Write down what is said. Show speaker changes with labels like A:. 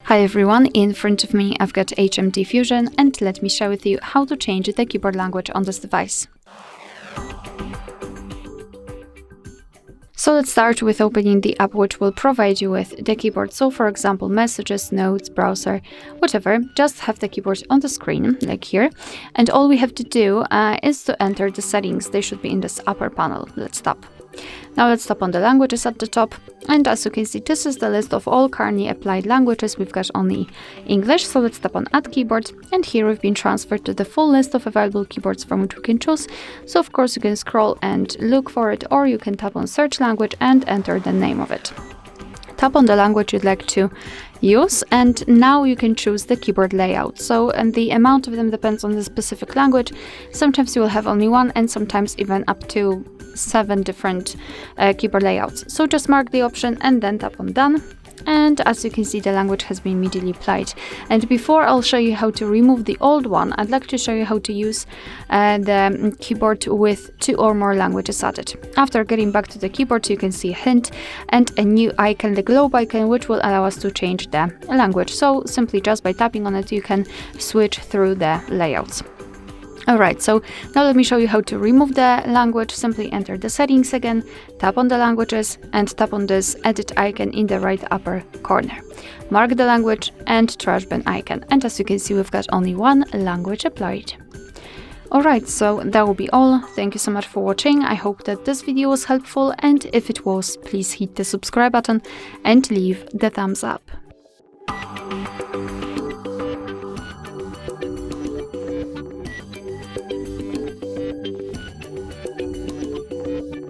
A: Hi everyone, in front of me I've got HMD Fusion, and let me share with you how to change the keyboard language on this device. So let's start with opening the app which will provide you with the keyboard. So for example, messages, notes, browser, whatever, just have the keyboard on the screen, like here. And all we have to do is to enter the settings. They should be in this upper panel. Let's tap. Now let's tap on the languages at the top, and as you can see, this is the list of all currently applied languages. We've got only English, so let's tap on Add Keyboard, and here we've been transferred to the full list of available keyboards from which we can choose. So of course you can scroll and look for it, or you can tap on Search Language and enter the name of it. Tap on the language you'd like to use, and now you can choose the keyboard layout. And the amount of them depends on the specific language. Sometimes you will have only one, and sometimes even up to 7 different keyboard layouts. So just mark the option and then tap on Done. And as you can see, the language has been immediately applied. And before I'll show you how to remove the old one, I'd like to show you how to use the keyboard with 2 or more languages added. After getting back to the keyboard, you can see a hint and a new icon, the globe icon, which will allow us to change the language. So simply just by tapping on it, you can switch through the layouts. Alright, so now let me show you how to remove the language. Simply enter the settings again, tap on the languages, and tap on this edit icon in the right upper corner. Mark the language and trash bin icon, and as you can see, we've got only one language applied. Alright, so that will be all. Thank you so much for watching. I hope that this video was helpful, and if it was, please hit the subscribe button and leave the thumbs up.